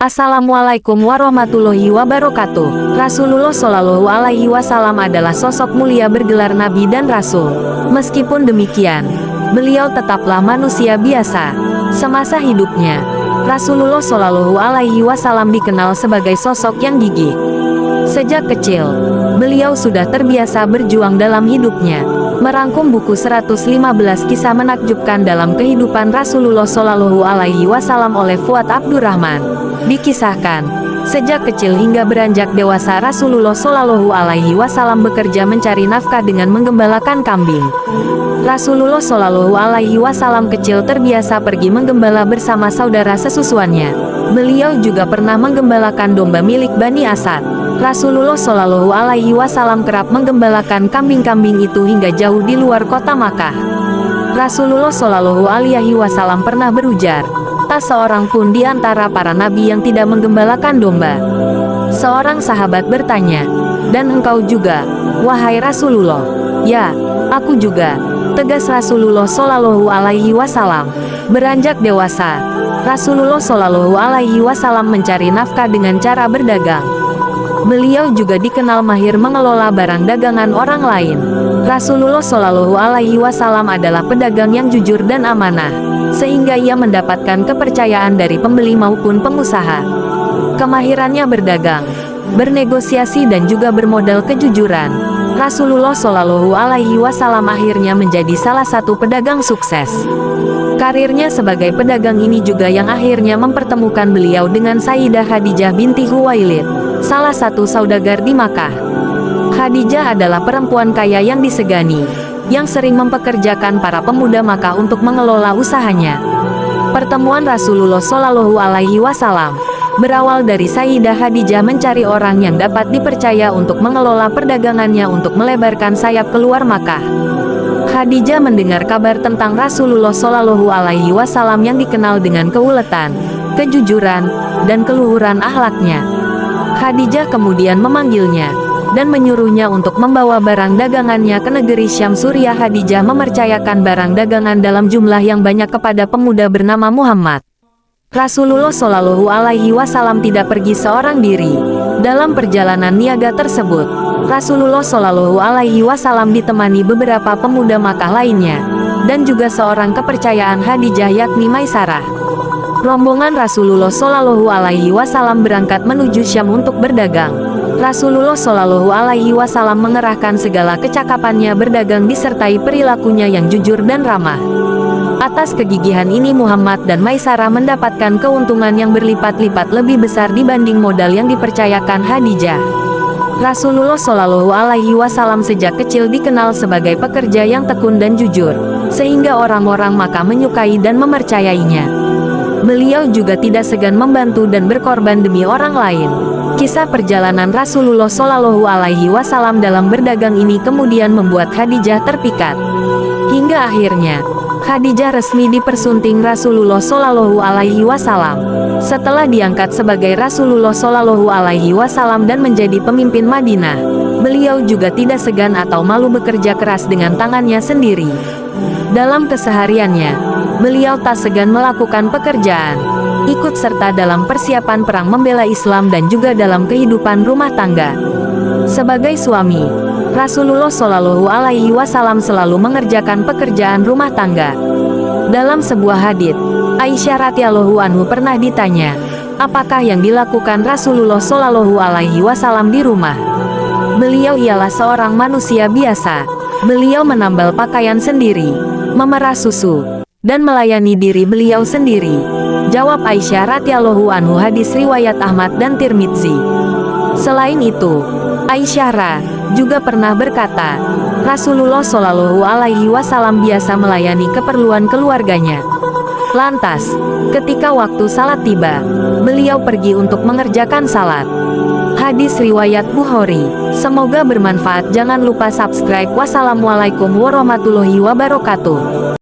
Assalamualaikum warahmatullahi wabarakatuh. Rasulullah Shallallahu Alaihi Wasallam adalah sosok mulia bergelar Nabi dan Rasul. Meskipun demikian, beliau tetaplah manusia biasa. Semasa hidupnya, Rasulullah Shallallahu Alaihi Wasallam dikenal sebagai sosok yang gigih. Sejak kecil, beliau sudah terbiasa berjuang dalam hidupnya. Merangkum buku 115 kisah menakjubkan dalam kehidupan Rasulullah Shallallahu Alaihi Wasallam oleh Fuad Abdurrahman. Dikisahkan, sejak kecil hingga beranjak dewasa Rasulullah Shallallahu Alaihi Wasallam bekerja mencari nafkah dengan menggembalakan kambing. Rasulullah Shallallahu Alaihi Wasallam kecil terbiasa pergi menggembala bersama saudara sesusuannya. Beliau juga pernah menggembalakan domba milik Bani Asad. Rasulullah Shallallahu Alaihi Wasallam kerap menggembalakan kambing-kambing itu hingga jauh di luar kota Makkah. Rasulullah Shallallahu Alaihi Wasallam pernah berujar, "Tak seorang pun di antara para nabi yang tidak menggembalakan domba." Seorang sahabat bertanya, "Dan engkau juga, wahai Rasulullah?" "Ya, aku juga," tegas Rasulullah Shallallahu Alaihi Wasallam. Beranjak dewasa, Rasulullah Shallallahu Alaihi Wasallam mencari nafkah dengan cara berdagang. Beliau juga dikenal mahir mengelola barang dagangan orang lain. Rasulullah Shallallahu Alaihi Wasallam adalah pedagang yang jujur dan amanah, sehingga ia mendapatkan kepercayaan dari pembeli maupun pengusaha. Kemahirannya berdagang, bernegosiasi dan juga bermodal kejujuran, Rasulullah Shallallahu Alaihi Wasallam akhirnya menjadi salah satu pedagang sukses. Karirnya sebagai pedagang ini juga yang akhirnya mempertemukan beliau dengan Sayyidah Khadijah binti Khuwailid, salah satu saudagar di Makkah. Khadijah adalah perempuan kaya yang disegani, yang sering mempekerjakan para pemuda Makkah untuk mengelola usahanya. Pertemuan Rasulullah Shallallahu Alaihi Wasallam berawal dari Sayyidah Khadijah mencari orang yang dapat dipercaya untuk mengelola perdagangannya untuk melebarkan sayap keluar Makkah. Khadijah mendengar kabar tentang Rasulullah Shallallahu Alaihi Wasallam yang dikenal dengan keuletan, kejujuran, dan keluhuran akhlaknya. Khadijah kemudian memanggilnya dan menyuruhnya untuk membawa barang dagangannya ke negeri Syam. Suriah Khadijah mempercayakan barang dagangan dalam jumlah yang banyak kepada pemuda bernama Muhammad. Rasulullah Shallallahu Alaihi Wasallam tidak pergi seorang diri. Dalam perjalanan niaga tersebut, Rasulullah Shallallahu Alaihi Wasallam ditemani beberapa pemuda Makkah lainnya, dan juga seorang kepercayaan Khadijah yakni Maisarah. Rombongan Rasulullah Shallallahu Alaihi Wasallam berangkat menuju Syam untuk berdagang. Rasulullah Shallallahu Alaihi Wasallam mengerahkan segala kecakapannya berdagang disertai perilakunya yang jujur dan ramah. Atas kegigihan ini Muhammad dan Maisarah mendapatkan keuntungan yang berlipat-lipat lebih besar dibanding modal yang dipercayakan Khadijah. Rasulullah Shallallahu Alaihi Wasallam sejak kecil dikenal sebagai pekerja yang tekun dan jujur, sehingga orang-orang Makkah menyukai dan mempercayainya. Beliau juga tidak segan membantu dan berkorban demi orang lain. Kisah perjalanan Rasulullah Shallallahu Alaihi Wasallam dalam berdagang ini kemudian membuat Khadijah terpikat. Hingga akhirnya, Khadijah resmi dipersunting Rasulullah Shallallahu Alaihi Wasallam. Setelah diangkat sebagai Rasulullah Shallallahu Alaihi Wasallam dan menjadi pemimpin Madinah, beliau juga tidak segan atau malu bekerja keras dengan tangannya sendiri. Dalam kesehariannya, beliau tak segan melakukan pekerjaan, ikut serta dalam persiapan perang membela Islam dan juga dalam kehidupan rumah tangga. Sebagai suami, Rasulullah Shallallahu Alaihi Wasallam selalu mengerjakan pekerjaan rumah tangga. Dalam sebuah hadits, Aisyah radhiyallahu anhu pernah ditanya, apakah yang dilakukan Rasulullah Shallallahu Alaihi Wasallam di rumah? Beliau ialah seorang manusia biasa. Beliau menambal pakaian sendiri, memerah susu, dan melayani diri beliau sendiri. Jawab Aisyah radhiyallahu anhu, hadis riwayat Ahmad dan Tirmidzi. Selain itu, Aisyah juga pernah berkata, Rasulullah Shallallahu Alaihi Wasallam biasa melayani keperluan keluarganya. Lantas, ketika waktu salat tiba, beliau pergi untuk mengerjakan salat. Hadis riwayat Bukhari. Semoga bermanfaat. Jangan lupa subscribe. Wassalamualaikum warahmatullahi wabarakatuh.